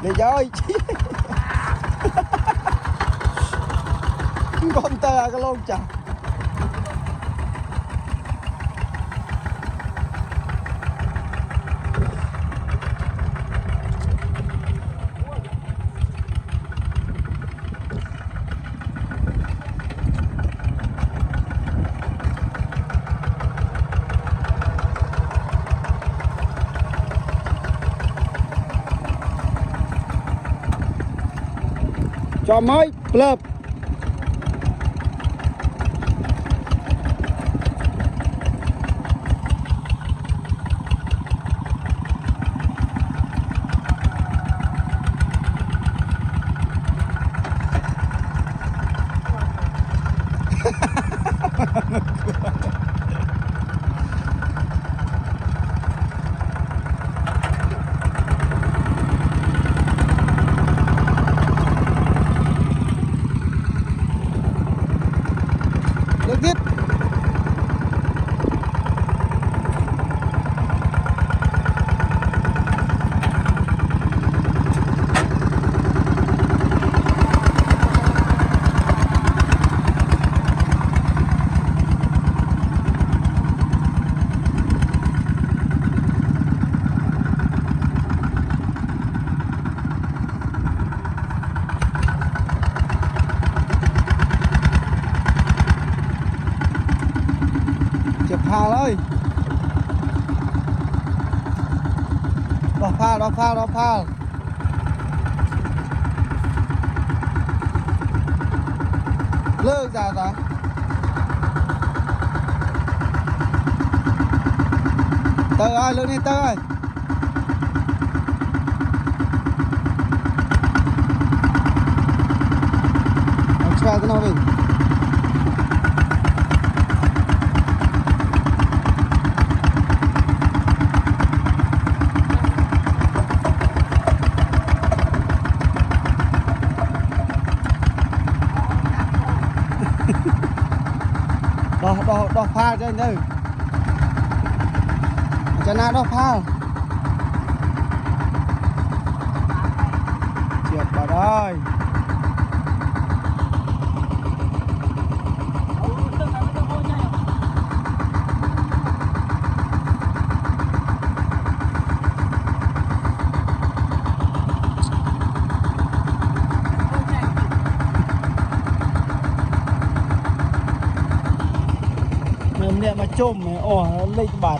để rồi con tơ cái lông chả cho mới lợp được tiếp chụp Hà ơi đo pha lơ ra tơ ơi lơ đi tơ ơi xoay cái nào đi đo pha cho anh ơi cho na đo pha trượt vào đây mà chôm này ồ lên bạt